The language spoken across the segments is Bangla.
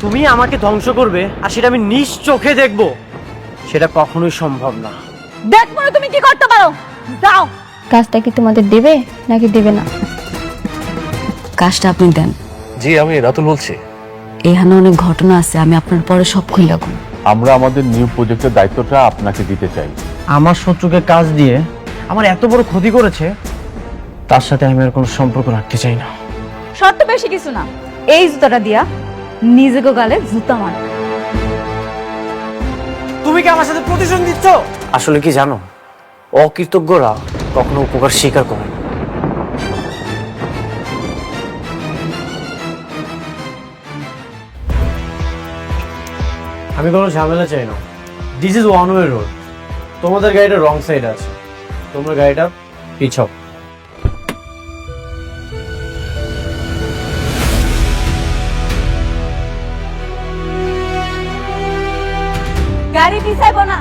তুমি আমাকে ধ্বংস করবে আর সেটা আমি নিজ চোখে দেখবো, সেটা কখনোই সম্ভব না। দেখবো না তুমি কি করতে পারো, যাও। কাজটা কি তোমাদের দেবে নাকি দেবে না? কাজটা আপনি দেন। জি, আমি রাতুল বলছি। এখানে অনেক ঘটনা আছে, আমি আপনার পরে সব খুলে রাখুন। আমরা আমাদের নিউ প্রজেক্টের দায়িত্বটা আপনাকে দিতে চাই। আমার শত্রুকে কাজ দিয়ে আমার এত বড় ক্ষতি করেছে, তার সাথে আমি আর কোনো সম্পর্ক রাখতে চাই না। শর্ত বেশি কিছু না, এই জুতাটা দিয়া নিজেকে গালে জুতা মার। তুমি কি আমার সাথে প্রতিশোধ দিচ্ছ? আসলে কি জানো, অকৃতজ্ঞরা কখনো উপকার স্বীকার করে না। আমি কোনো ঝামেলা চাই না। This is one way road. তোমাদের গাড়িটা রং সাইড আছে, তোমরা গাড়িটা পিছাও। গাড়ি পিছাইবো না।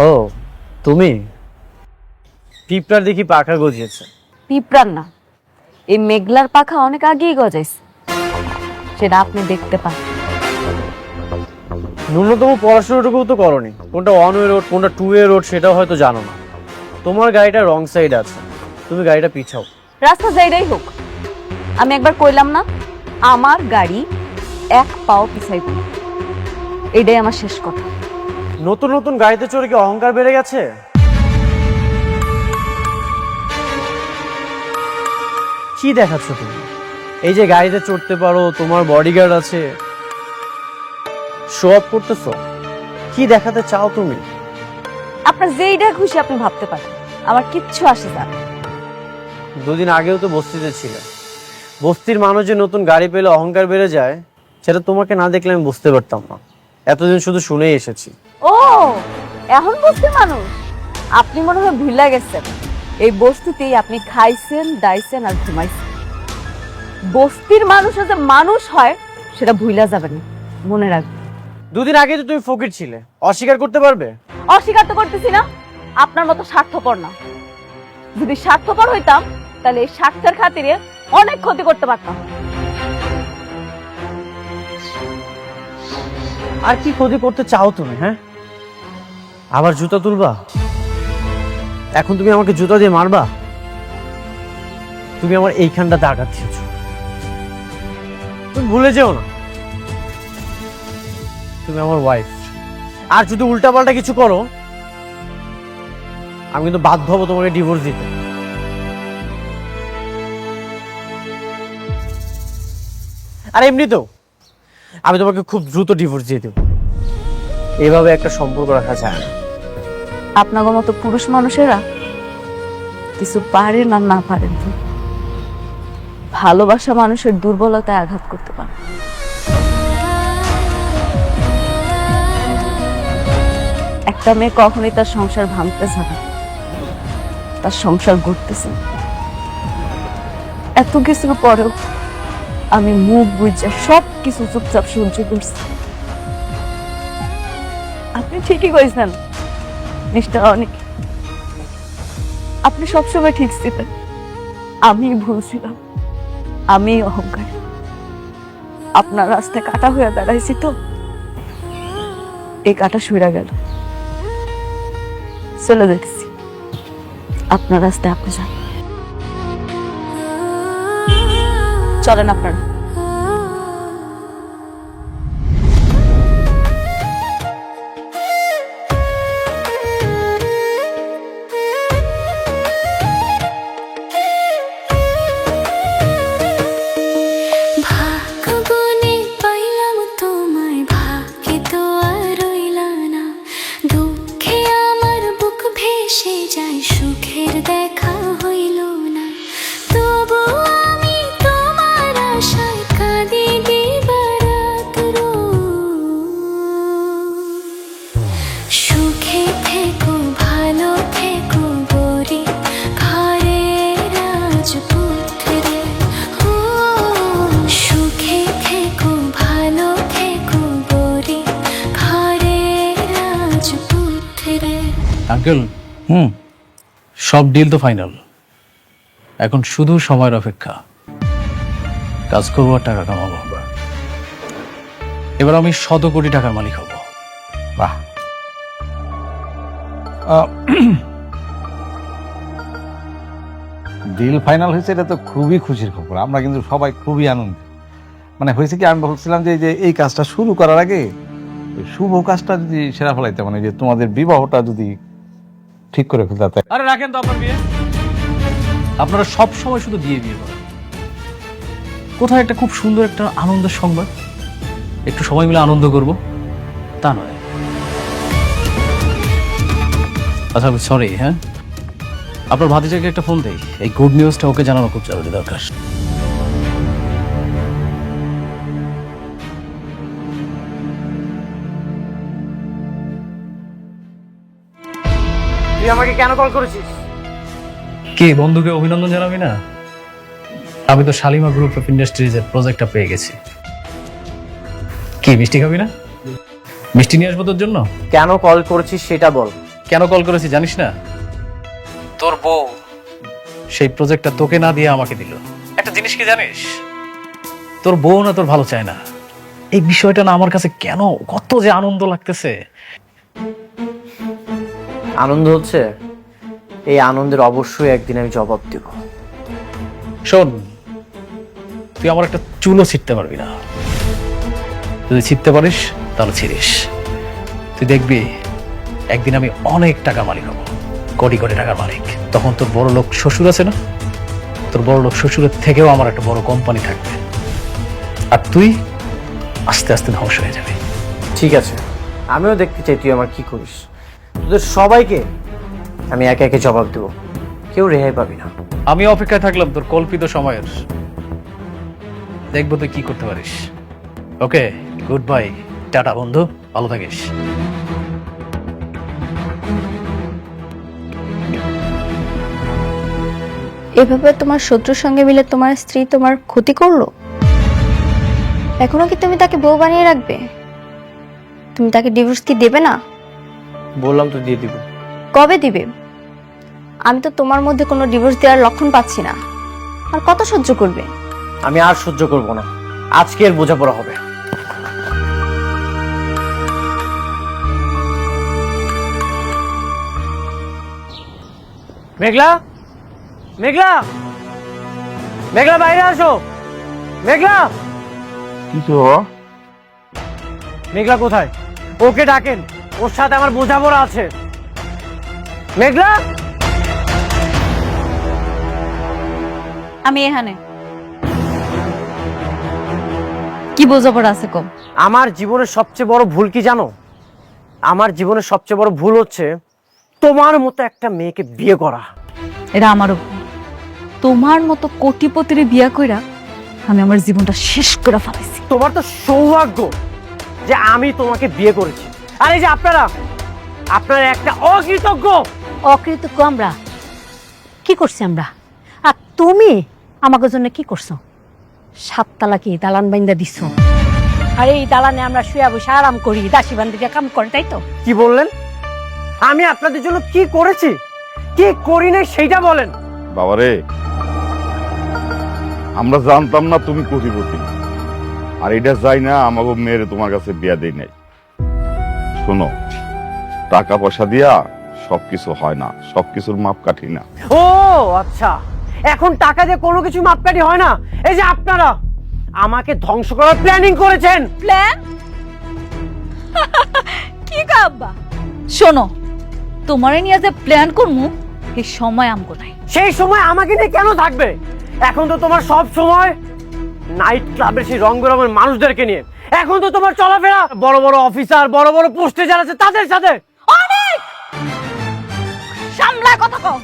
ও তুমি? পিঁপড়ার দেখি পাখা গজিয়েছে। পিঁপড়ার না, এই মেঘলার পাখা অনেক আগেই গজাইছে, সেটা আপনি দেখতে পান। ন্যূনতম পড়াশোনাটুকু তো করনি। কোনটা ওয়ান ওয়ে রোড কোনটা টু ওয়ে রোড সেটাও হয়তো জানো না। তোমার গাড়িটা রং সাইড আছে, তুমি গাড়িটা পিছাও। রাস্তা যাইরাই হোক, আমি একবার কইলাম না আমার গাড়ি এক পাও পিছাইব না, এটাই আমার শেষ কথা। নতুন নতুন গাড়িতে চড়ে কি অহংকার বেড়ে গেছে? কি দেখাচ্ছ তুমি? এই যে গাড়িতে চড়তে পারো, তোমার বডিগার্ড আছে, শো অফ করতেছো? কি দেখাতে চাও তুমি? আপনার যেইটা খুশি আপনি ভাবতে পারেন, আমার কিচ্ছু আসে যায় না। দুদিন আগেও তো বস্তিতে ছিলে। বস্তির মানুষ যে নতুন গাড়ি পেলে অহংকার বেড়ে যায়, সেটা তোমাকে না দেখলে আমি বুঝতে পারতাম না। এতদিন শুধু শুনেই এসেছি। ও এখন বস্তির মানুষ? আপনি মনে হয় ভুলে গেছেন, এই বস্তিতেই আপনি খাইছেন, দাইছেন আর ঘুমাইছেন। বস্তির মানুষও যে মানুষ হয় সেটা ভুলা যাবে না, মনে রাখবেন। দুদিন আগে তো তুমি ফকির ছিলে, অস্বীকার করতে পারবে? অস্বীকার তো করতেছি না, আপনার মতো স্বার্থপর না। যদি স্বার্থপর হইতাম তাহলে এই স্বার্থের খাতিরে অনেক ক্ষতি করতে পারতাম। আর কি ক্ষতি করতে চাও তুমি? হ্যাঁ, আবার জুতা তুলবা? এখন তুমি আমাকে জুতা দিয়ে মারবা? তুমি আমার এইখানটাতে আঘাত দিয়েছ, তুমি ভুলে যেও না তুমি আমার ওয়াইফ। আর যদি উল্টাপাল্টা কিছু করো, আমি কিন্তু বাধ্য হবো তোমাকে ডিভোর্স দিতে। আর এমনিতেও আমি তোমাকে খুব দ্রুত ডিভোর্স দিয়ে দেবো। এইভাবে একটা সম্পর্ক রাখা যায় না। আপনার মতো পুরুষ মানুষেরা কিছু পারেন আর না পারেন, ভালোবাসা মানুষের দুর্বলতায় আঘাত করতে পারে। একটা মেয়ে কখনোই তার সংসার ভাঙতে যাবে, তার সংসার গড়তেছে। এত কিছুর পরেও আমি মুখ বুঝে সব কিছু চুপচাপ সহ্য করছি। আপনি ঠিকই কইছেন মিস্টার অনিক, আপনি সবসময় ঠিক ছিলেন, আমি ভুল ছিলাম, আমি অহংকার। আপনার রাস্তায় কাটা হয়ে দাঁড়াইছি তো, এই কাটা সইরা গেল, চলে দেখছি। আপনার রাস্তায় আপনি যান, চলেন আপনারা। সুখের দেখা হইল না, তবু আমি তোমার আশায় আঙ্কেল সব ডিল তো ফাইনাল, এখন শুধু সময়ের অপেক্ষা। কাজ করবো আর টাকা কামাবো। এবার আমি 100 কোটি টাকার মালিক হব। বাহ, ডিল ফাইনাল হয়েছে, এটা তো খুবই খুশির খবর। আমরা কিন্তু সবাই খুবই আনন্দিত। মানে হয়েছে কি, আমি বলছিলাম যে এই কাজটা শুরু করার আগে ওই শুভ কাজটা যদি সেরা ফেলাইতে, মানে যে তোমাদের বিবাহটা যদি ঠিক করে ফেলতে। আরে রাখেন তো আপনার বিয়ে, আপনারা সব সময় শুধু বিয়ে বিয়ে করেন। কোথায় একটা খুব সুন্দর একটা আনন্দের সংবাদ, একটু সময় মিলে আনন্দ করব, তা নয়। আচ্ছা সরি, হ্যাঁ আপনার ভাতিজাকে একটা ফোন দেই, এই গুড নিউজটা ওকে জানানো খুব জরুরি দরকার। তুই আমাকে কেন কল করেছিস? কি বন্ধুকে অভিনন্দন জানাবি না? আমি তো শালিমা গ্রুপ অফ ইন্ডাস্ট্রিজের প্রজেক্টটা পেয়ে গেছি। কি মিষ্টি খাবি না? মিষ্টি নিয়ে আসবো তোর জন্য। কেন কল করেছিস সেটা বল। কেন কল করেছি জানিস না? তোর বউ সেই প্রজেক্টটা তোকে না দিয়ে আমাকে দিল। একটা জিনিস কি জানিস, তোর বউ না তোর ভালো চায় না। এই বিষয়টা না আমার কাছে কেন কত যে আনন্দ লাগতেছে। আনন্দ হচ্ছে, এই আনন্দের অবশ্যই একদিন আমি জবাব দেব। শোন, তুই আমার একটা চুলও ছিটতে পারবি না। যদি ছিটতে পারিস তাহলে ছিড়িস। তুই দেখবি একদিন আমি অনেক টাকা মালিক হব, কোটি কোটি টাকার মালিক। তখন তোর বড় লোক শ্বশুর আছে না, তোর বড় লোক শ্বশুরের থেকেও আমার একটা বড় কোম্পানি থাকবে, আর তুই আস্তে আস্তে ধ্বংস হয়ে যাবে। ঠিক আছে, আমিও দেখতে চাই তুই আমার কি করিস। তোদের সবাইকে আমি একে একে জবাব দেব, কেউ রেহাই পাবি না। আমি অপেক্ষায় থাকলাম তোর কল্পিত সময়ের, দেখবো তুই কি করতে পারিস। ওকে, গুড বাই, টাটা বন্ধু, ভালো থাকিস। এভাবে তোমার শত্রুর সঙ্গে মিলে তোমার স্ত্রী তোমার ক্ষতি করলো, এখনো কি তুমি তাকে বউ বানিয়ে রাখবে? তুমি তাকে ডিভোর্স কি দেবে না? বললাম তো দিয়ে দিব। কবে দিবে? আমি তো তোমার মধ্যে কোনো ডিভোর্স দেওয়ার লক্ষণ পাচ্ছি না। আর কত সহ্য করবে? আমি আর সহ্য করব না, আজকের বোঝাপড়া হবে। মেঘলা, মেঘলা, মেঘলা বাইরে আসো। মেঘলা, কিছু মেঘলা কোথায়? ওকে ডাকেন, ওর সাথে আমার বোঝাপড়া আছে। মেঘলা, আমি এখানে। কি বোঝাপড়া আছে কম? আমার জীবনের সবচেয়ে বড় ভুল কি জানো? আমার জীবনের সবচেয়ে বড় ভুল হচ্ছে তোমার মতো একটা মেয়েকে বিয়ে করা। এটা আমারও ভুল। তোমার মতো কোটিপতির বিয়া কইরা আমি আমার জীবনটা শেষ করে ফেলাইছি। তোমার তো সৌভাগ্য যে আমি তোমাকে বিয়ে করেছি, আর এই যে আপনারা একটা অকৃতজ্ঞ। অকৃতজ্ঞ আমরা? কি করছি আমরা? আর তুমি আমাকে জন্য কি করছো? 7 তালা কি দালান বাইন্দা দিছ? আর এই দালানে আমরা শুয়ে বসে আরাম করি, দাসী বান্দিরা কাম করে, তাই তো? কি বললেন? আমি আপনাদের জন্য কি করেছি, কি করি নাই সেইটা বলেন। বাবারে, আমরা জানতাম না তুমি কোটিপতি, আর এটা যাই না আমাকে মেয়েরে তোমার কাছে বিয়া দেই নাই। শোনো, টাকা পয়সা দিয়া সবকিছু হয় না, সবকিছুর মাপকাঠি না। ও আচ্ছা, এখন টাকা দিয়ে কোনো কিছু মাপকাঠি হয় না। এই যে আপনারা আমাকে ধ্বংস করার প্ল্যানিং করেছেন। প্ল্যান? কি কাব্বা? শোনো, তোমারে নিয়ে যে প্ল্যান করমু এই সময় আমগো নাই। সেই সময় আমাকে নিয়ে কেন থাকবে? এখন তো তোমার সব সময় নাইট ক্লাবের সেই রং বেরঙের মানুষদেরকে নিয়ে। এখন তো তোমার চলাফেরা বড় বড় অফিসার, বড় বড় পোস্টে যারা আছে তাদের সাথে। অনেক সামলা কথা কও।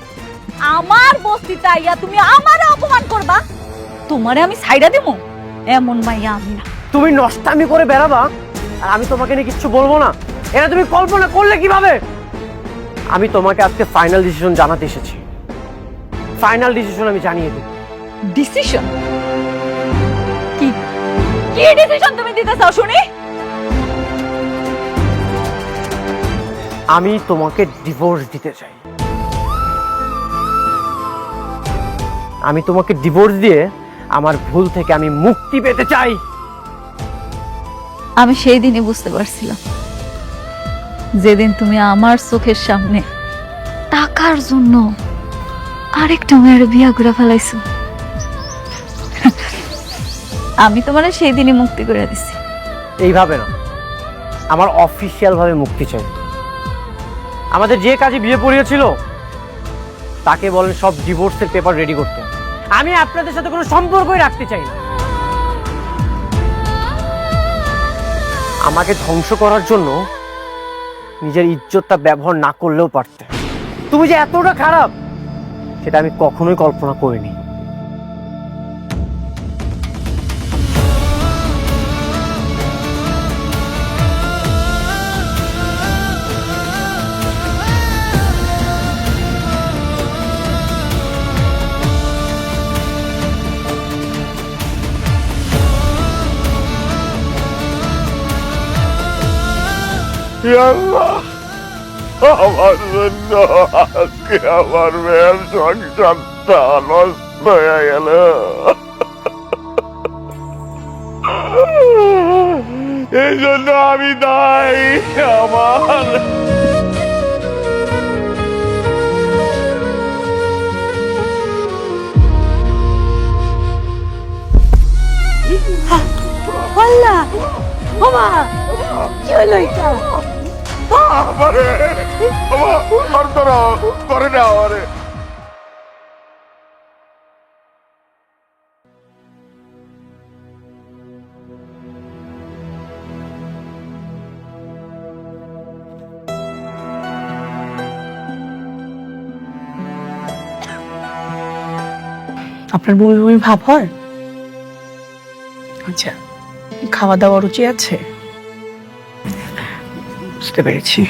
আমার বস্তিতে আইয়া তুমি আমারে অপমান করবা, তোমারে আমি ছাইড়া দিমু? এমন মাইয়া আমি না। তুমি নষ্টামি করে বেড়াবা আর আমি তোমাকে নিয়ে কিচ্ছু বলবো না, এটা তুমি কল্পনা করলে কিভাবে? আমি তোমাকে আজকে ফাইনাল ডিসিশন জানাতে এসেছি। ফাইনাল ডিসিশন আমি জানিয়ে দিই। ডিসিশন? কি কি ডিসিশন তুমি দিতে চাও শুনি? আমি তোমাকে ডিভোর্স দিতে চাই। আমি তোমাকে ডিভোর্স দিয়ে আমার ভুল থেকে আমি মুক্তি পেতে চাই। আমি সেই দিনই বুঝতে পারছিলাম, যেদিন তুমি আমার চোখের সামনে টাকার জন্য আরেকটা মেয়ের বিয়া করে ফেলাইছো। আমি তোমার সেই দিনই মুক্তি করে দিছি। এইভাবে না, আমার অফিসিয়াল ভাবে মুক্তি চাই। আমাদের যে কাজে বিয়ে পড়িয়েছিল তাকে বলেন সব ডিভোর্সের পেপার রেডি করতে। আমি আপনাদের সাথে কোনো সম্পর্কই রাখতে চাই না। আমাকে ধ্বংস করার জন্য নিজের ইজ্জতটা ব্যবহার না করলেও পারতে। তুমি যে এতটা খারাপ সেটা আমি কখনোই কল্পনা করিনি। আল্লাহ, আমার জন্য আজকে আমার মেয়ের সংসারটা নষ্ট হয়ে গেল। এই জন্য আমি দায়ী। আমার আল্লাহ, ওমা কি হলো এটা? আমারে আমার ধরো করে না আমারে। আপনার বমি বমি ভাব হয়? আচ্ছা, খাওয়া দাওয়া রুচি আছে? বুঝতে পেরেছি।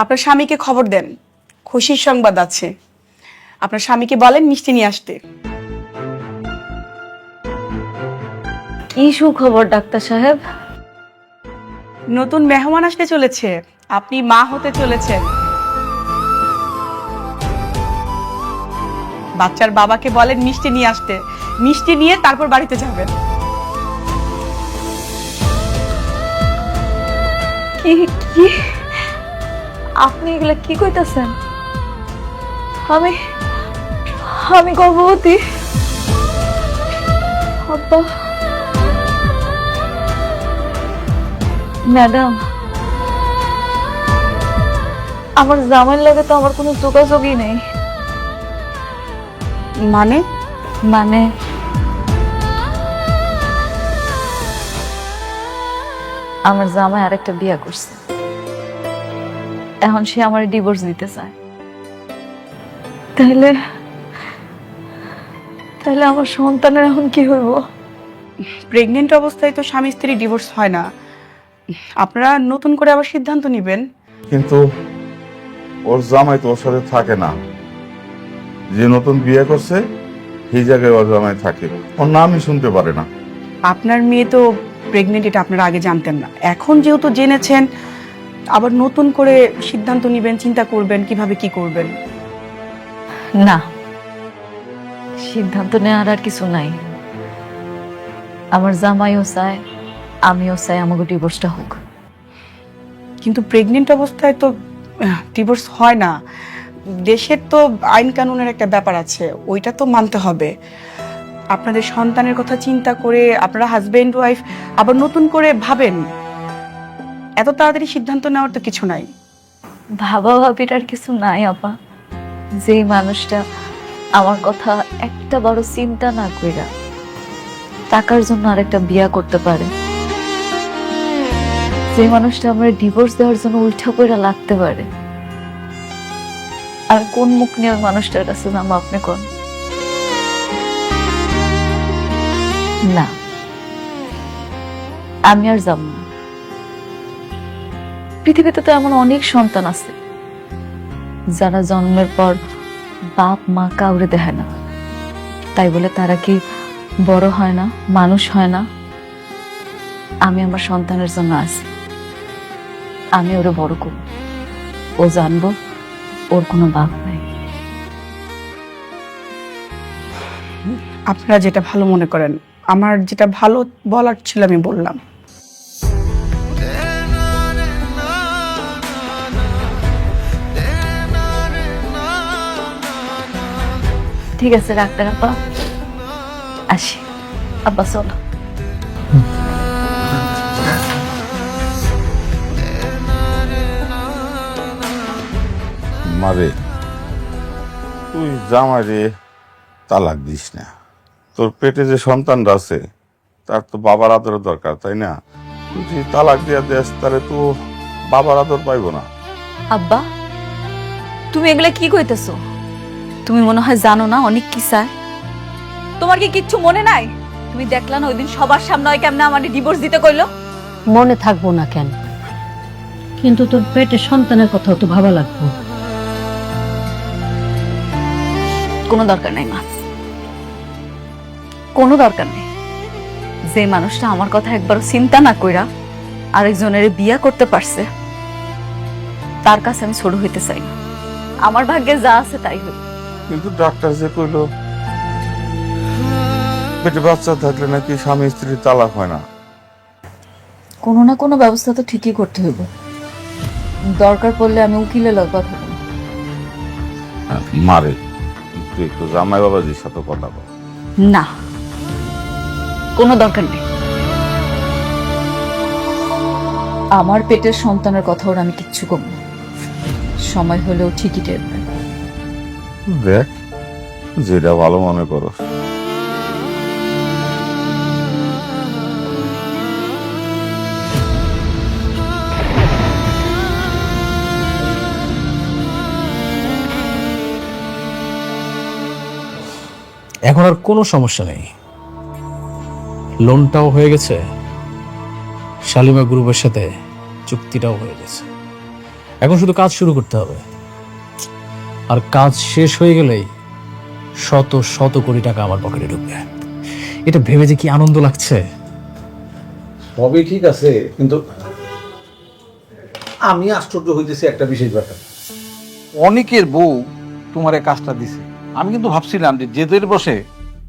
আপনার স্বামীকে খবর দেন, খুশির সংবাদ আছে। আপনার স্বামীকে বলেন মিষ্টি নিয়ে আসতে। কি সুখবর ডাক্তার সাহেব? নতুন মেহমান আসতে চলেছে, আপনি মা হতে চলেছেন। বাচ্চার বাবাকে বলেন মিষ্টি নিয়ে আসতে, মিষ্টি নিয়ে তারপর বাড়িতে যাবেন। কি কি আপনি এগুলা কি কইতাছেন? আমি আমি গর্ভবতী। আব্বা, ম্যাডাম, আমার জামাইয়ের লাগে তো আমার কোনো যোগাযোগই নেই। মানে? মানে আমার জামাই আরেকটা বিয়ে করছে, এখন সে আমার ডিভোর্স দিতে চায়। তাহলে তাহলে আমার সন্তানের এখন কি হইব? প্রেগনেন্ট অবস্থায় তো স্বামী স্ত্রী ডিভোর্স হয় না, আপনারা নতুন করে আবার সিদ্ধান্ত নেবেন। কিন্তু ওর জামাই তো ওর সাথে থাকে না। যে নতুন বিয়ে করছে সেই জায়গায় ওর জামাই থাকে, ওর নামই শুনতে পারে না। আপনার মেয়ে তো প্রেগনেন্ট, এটা আপনারা আগে জানতেন না। এখন যেহেতু জেনেছেন, আবার নতুন করে সিদ্ধান্ত নেবেন, চিন্তা করবেন কিভাবে কি করবেন। না, সিদ্ধান্ত নেওয়ার আর কিছু নাই। আমার জামাইও চায়, আমিও চাই আমাকে ডিভোর্সটা হোক। কিন্তু প্রেগনেন্ট অবস্থায় তো ডিভোর্স হয় না। দেশের তো আইন কানুনের একটা ব্যাপার আছে, ওইটা তো মানতে হবে। আপনাদের সন্তানের কথা চিন্তা করে আপনারা হাজবেন্ড ওয়াইফ আবার নতুন করে ভাবেন। এত তাড়াতাড়ি সিদ্ধান্ত নেওয়ার তো কিছু নাই। ভাবা ভাবিটার কিছু নাই আপা। যেই মানুষটা আমার কথা একটা বড় চিন্তা না কইরা টাকার জন্য আরেকটা বিয়া করতে পারে, যে মানুষটা আমার ডিভোর্স দেওয়ার জন্য উল্টা কইরা লাগতে পারে, আর কোন মুখ নিয়ে ওই মানুষটার কাছে যাবো আপনি কোন? না, আমি আর যাব না। পৃথিবীতে তো এমন অনেক সন্তান আছে যারা জন্মের পর বাপ মা কাউরে দেখে না, তাই বলে তারা কি বড় হয় না, মানুষ হয় না? আমি আমার সন্তানের জন্য আছি, আমি ওরে বড় করব, ও জানবো ওর কোনো বাপ নাই। আপনারা যেটা ভালো মনে করেন, আমার যেটা ভালো বলার ছিল আমি বললাম। ঠিক আছে ডাক্তার আপা, আসি। আব্বা চলো। মারে, তুই জামাইরে তালাক দিস না। তোর পেটে যে সন্তানটা আছে তার তো বাবার আদরের দরকার, তাই না? তুই যদি তালাক দিয়া দেস তাহলে তো বাবার আদর পাইবো না। আব্বা, তুমি এগুলা কি কইতেছো? তুমি মনে হয় জানো না অনেক কি চায়। তোমার কি কিচ্ছু মনে নাই? তুমি দেখলা না ওইদিন সবার সামনে ওই কেমনে আমার ডিভোর্স দিতে কইলো? মনে থাকবো না কেন, কিন্তু তোর পেটে সন্তানের কথাও তো ভাবা লাগবে। কোনো দরকার নাই মা, কোনো দরকার নেই। যে মানুষটা আমার কথা একবারও চিন্তা না কইরা আরেকজনের বিয়া করতে পারছে, তার কাছে আমি ছোট হইতে চাই না। আমার ভাগ্যে যা আছে তাই হই। কিন্তু ডাক্তার যে কইলো পেটে বাচ্চা থাকলে নাকি স্বামী স্ত্রী তালাক হয় না। কোনো না কোনো ব্যবস্থা তো ঠিকই করতে হইব। দরকার পড়লে আমি উকিলের লগে কথা বলবো। মারে, তুই একটু জামাই বাবাজির সাথে কথা বল। না, কোনো দরকার নেই। আমার পেটের সন্তানের কথা ওর আমি কিচ্ছু কম না। সময় হলেও ঠিকই টের পাই। দেখ, যেটা ভালো মনে করো। এখন আর কোনো সমস্যা নেই, লোনটাও হয়ে গেছে, শালিমা গ্রুপের সাথে চুক্তিটাও হয়ে গেছে। এখন শুধু কাজ শুরু করতে হবে, আর কাজ শেষ হয়ে গেলেই শত শত কোটি টাকা আমার পকেটে ঢুকবে। এটা ভেবে যে কি আনন্দ লাগছে। সবই ঠিক আছে, কিন্তু আমি আশ্চর্য হইতেছি একটা বিশেষ ব্যাপার। অনেকের বউ তোমার এই কাজটা দিছে, আমি কিন্তু ভাবছিলাম যে জেদের বসে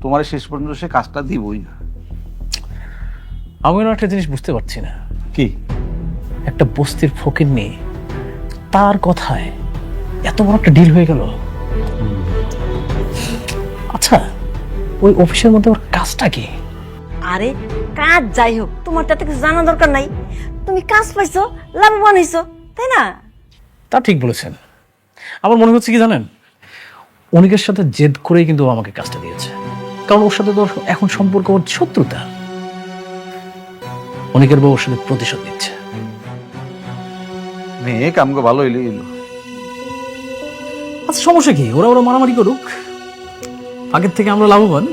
তোমার শেষ পর্যন্ত সে কাজটা দিবই না। আমি না একটা জিনিস বুঝতে পারছি না, কি? একটা বস্তির ফকির নিয়ে তার কথায় এত বড় একটা ডিল হয়ে গেল। আচ্ছা, ওই অফিসের মধ্যে ওর কাজটা কি? আরে কাজ যাই হোক, তোমার তাতে কিছু জানা দরকার নাই। তুমি কাজ পাইছো, লাভবান হইছো, তাই না? তা ঠিক বলেছেন। আমার মনে হচ্ছে কি জানেন, অনেকের সাথে জেদ করেই কিন্তু ও আমাকে কাজটা দিয়েছে, কারণ ওর সাথে তো এখন সম্পর্ক ওর শত্রুতা। অনেকের বউ ওর সাথে প্রতিশোধ নিচ্ছে। মেয়ে কামকে ভালো হইলে এলো। আচ্ছা, সমস্যা কি? ওরা ওরা মারামারি করুক, আগের থেকে আমরা লাভবান।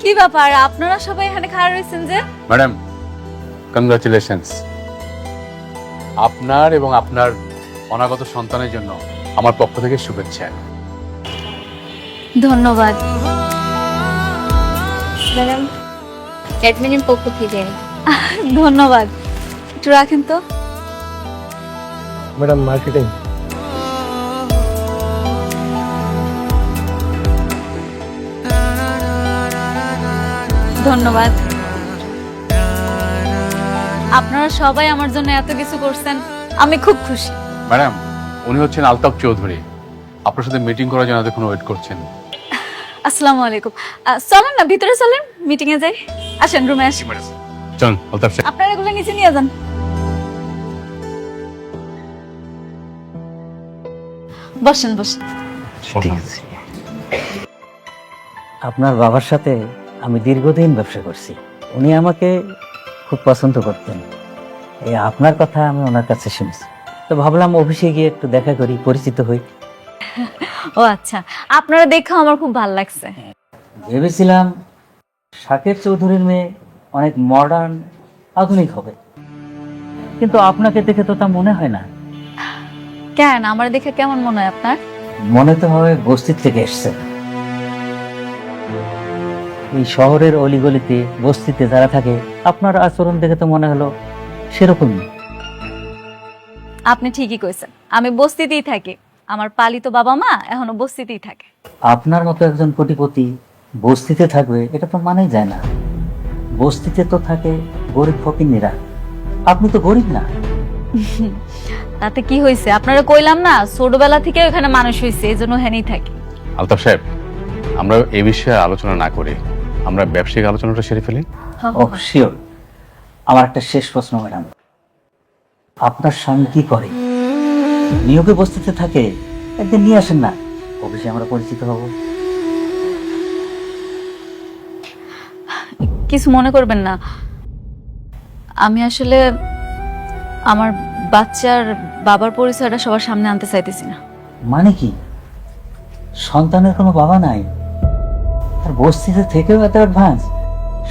কি ব্যাপার, আপনারা সবাই এখানে খাড়া রয়েছেন যে? Madam, congratulations. আপনার এবং আপনার অনাগত সন্তানের জন্য আমার পক্ষ থেকে শুভেচ্ছা। ধন্যবাদ। ম্যাডাম, অ্যাডমিনের পক্ষ থেকে। ধন্যবাদ। একটু রাখেন তো। Madam, marketing. ধন্যবাদ। আপনারা সবাই আমার জন্য এত কিছু করছেন, আমি খুব খুশি। ম্যাডাম, উনি হচ্ছেন আলতাফ চৌধুরী, আপনার সাথে মিটিং করার জন্য এতক্ষণ ওয়েট করছেন। আসসালামু আলাইকুম। চলেন না ভিতরে চলেন, মিটিং এ যাই। আসেন রুমে আসি। চলুন আলতাফ সাহেব। আপনারা এগুলো নিচে নিয়ে যান। বসেন বসেন। আপনার বাবার সাথে আমি দীর্ঘদিন ব্যবসা করছি, উনি আমাকে খুব পছন্দ করতেন। এই আপনার কথা আমি ওনার কাছে শুনেছি। তো ভাবলাম অফিসে গিয়ে একটু দেখা করি, পরিচিত হই। ও আচ্ছা, আপনারা দেখে আমার খুব ভালো লাগছে। ভেবেছিলাম শাকের চৌধুরীর মেয়ে অনেক মডার্ন, আধুনিক হবে, কিন্তু আপনাকে দেখে তো তা মনে হয় না। কেন, আমার দেখে কেমন মনে হয় আপনার? মনে তো হয় বস্তির থেকে এসছে। এই শহরের অলিগলিতে বস্তিতে যারা থাকে, আপনার আচরণ দেখে তো মনে হলো সেরকমই। আপনি ঠিকই কইছেন, আমি বস্তিতেই থাকি। আমার পালিত বাবা মা এখনো বস্তিতেই থাকে। আপনার মতো একজন কোটিপতি বস্তিতে থাকবে, এটা তো মানাই যায় না। বস্তিতে তো থাকে গরিব ফকিন্নিরা, আপনি তো গরিব না। তাতে কি হয়েছে? আপনারা কইলাম না ছোটবেলা থেকে ওখানে মানুষ হয়েছে, এই জন্য হেনেই থাকি। আলতাফ সাহেব, আমরা এ বিষয়ে আলোচনা না করে আমরা ব্যবসায়িক আলোচনাটা সেরে ফেলি। ও শিওর। আমার একটা শেষ প্রশ্ন ম্যাডাম, আপনার স্বামী কি করে? নিয়োগে বস্তিতে থাকে, একদিন নিয়ে আসেন না, অফিসে আমরা পরিচিত হব। কিছু মনে করবেন না, আমি আসলে আমার বাচ্চার বাবার পরিচয়টা সবার সামনে আনতে চাইতেছি না। মানে কি, সন্তানের কোনো বাবা নাই, আর বস্তিতে থেকেও এত অ্যাডভান্স,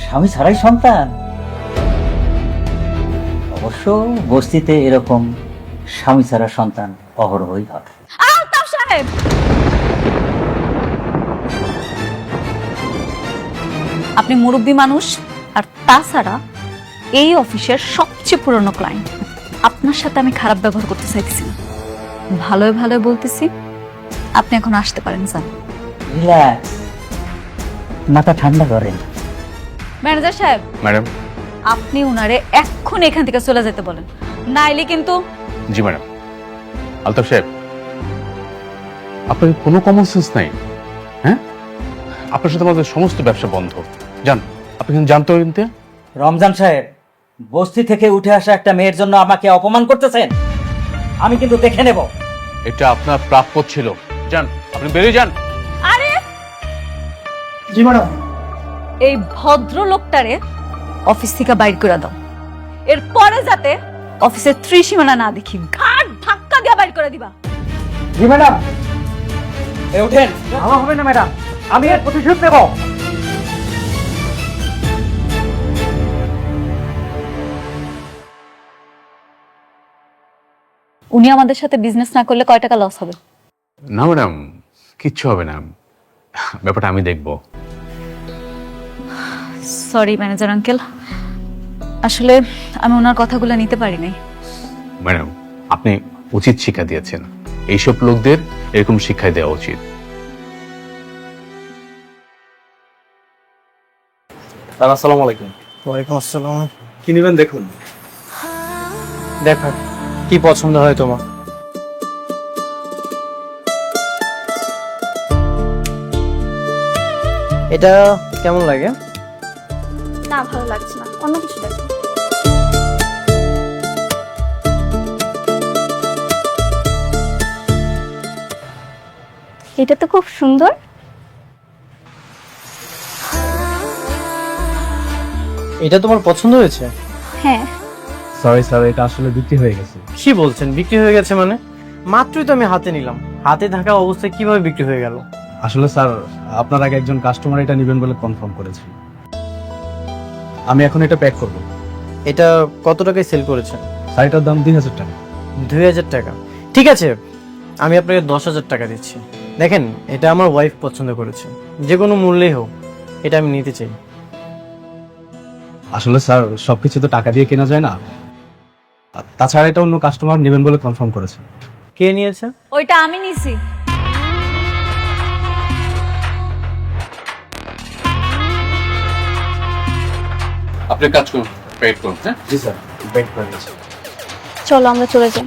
স্বামী ছাড়াই সন্তান? অবশ্য বস্তিতে এরকম স্বামী ছাড়া সন্তান অহরহই হয়। আলতাফ সাহেব, আপনি মুরব্বী মানুষ, আর তাছাড়া এই অফিসের সবচেয়ে পুরনো ক্লায়েন্ট। আপনার সাথে আমি খারাপ ব্যবহার করতে চাইতেছি না, ভালোই ভালোই বলতেছি। আপনি এখন আসতে পারেন স্যার। রিল্যাক্স, মাথা ঠান্ডা করেন। ম্যানেজার সাহেব, ম্যাডাম। আপনি উনারে এখন এখান থেকে চলে যেতে বলেন, নাইলে কিন্তু। জি ম্যাডাম। আলতাফ সাহেব, আপনার কি কোনো কমন সেন্স নাই? হ্যাঁ, আপনার সাথে আমাদের সমস্ত ব্যবসা বন্ধ। যান, আপনি কিন্তু জানতে কিন্তু। রমজান সাহেব, বস্তি থেকে উঠে আসা একটা মেয়ের জন্য আমাকে অপমান করতেছেন, আমি কিন্তু দেখে নেব। এটা আপনার প্রাপ্য ছিল। যান, আপনি বেরিয়ে যান। আরে জি ম্যাডাম। এই ভদ্রলোকটারে অফিস থেকে বাইর করে দাও, এরপরে যাতে অফিসের ত্রিসীমানা না দেখি, ঘাট ধাক্কা দিয়ে বাইর করে দিবা। জি ম্যাডাম। উঠেন। আমার হবে না ম্যাডাম, আমি এর প্রতিশোধ নেব। উনি আমাদের সাথে বিজনেস না করলে কয় টাকা লস হবে? না ম্যাডাম, কিচ্ছু হবে না, ব্যাপারটা আমি দেখব। সরি ম্যানেজার আঙ্কেল, আসলে আমি ওনার কথাগুলো নিতে পারি নাই। ম্যাডাম, আপনি উচিত শিক্ষা দিয়েছেন, এইসব লোকদের এরকম শিক্ষা দেওয়া উচিত। আসসালামু আলাইকুম। ওয়ালাইকুম আসসালাম। কি নেবেন দেখুন। দেখো কি পছন্দ হয় তোমার। এটা কেমন লাগে? না, ভালো লাগছে না, অন্য কিছু দেখো। এটা তো খুব সুন্দর। এটা তোমার পছন্দ হয়েছে? হ্যাঁ। সরি স্যার, এটা আসলে বিক্রি হয়ে গেছে। কি বলছেন বিক্রি হয়ে গেছে মানে? মাত্রই তো আমি হাতে নিলাম, হাতে থাকা অবস্থায় কিভাবে বিক্রি হয়ে গেল? আসলে স্যার, আপনার আগে একজন কাস্টমার এটা নেবেন বলে কনফার্ম করেছে। আমি এখন এটা প্যাক করব। এটা কত টাকায় সেল করেছেন? স্যার, এটার দাম 2000 টাকা। 2000 টাকা? ঠিক আছে, আমি আপনাকে 10,000 টাকা দিচ্ছি। দেখেন, এটা আমার ওয়াইফ পছন্দ করেছে, যে কোনো মূল্যেই হোক এটা আমি নিতে চাই। আসলে স্যার, সবকিছু তো টাকা দিয়ে কেনা যায় না, তাছাড়া এটা অন্য কাস্টমার নেবেন বলে কনফার্ম করেছে। কে নিয়েছে? ওইটা আমি নিছি। আপনি কাজ করুন, পেড করুন। হ্যাঁ জি স্যার, ওয়েট করে নিচ্ছি। চলো আমরা চলে যাই।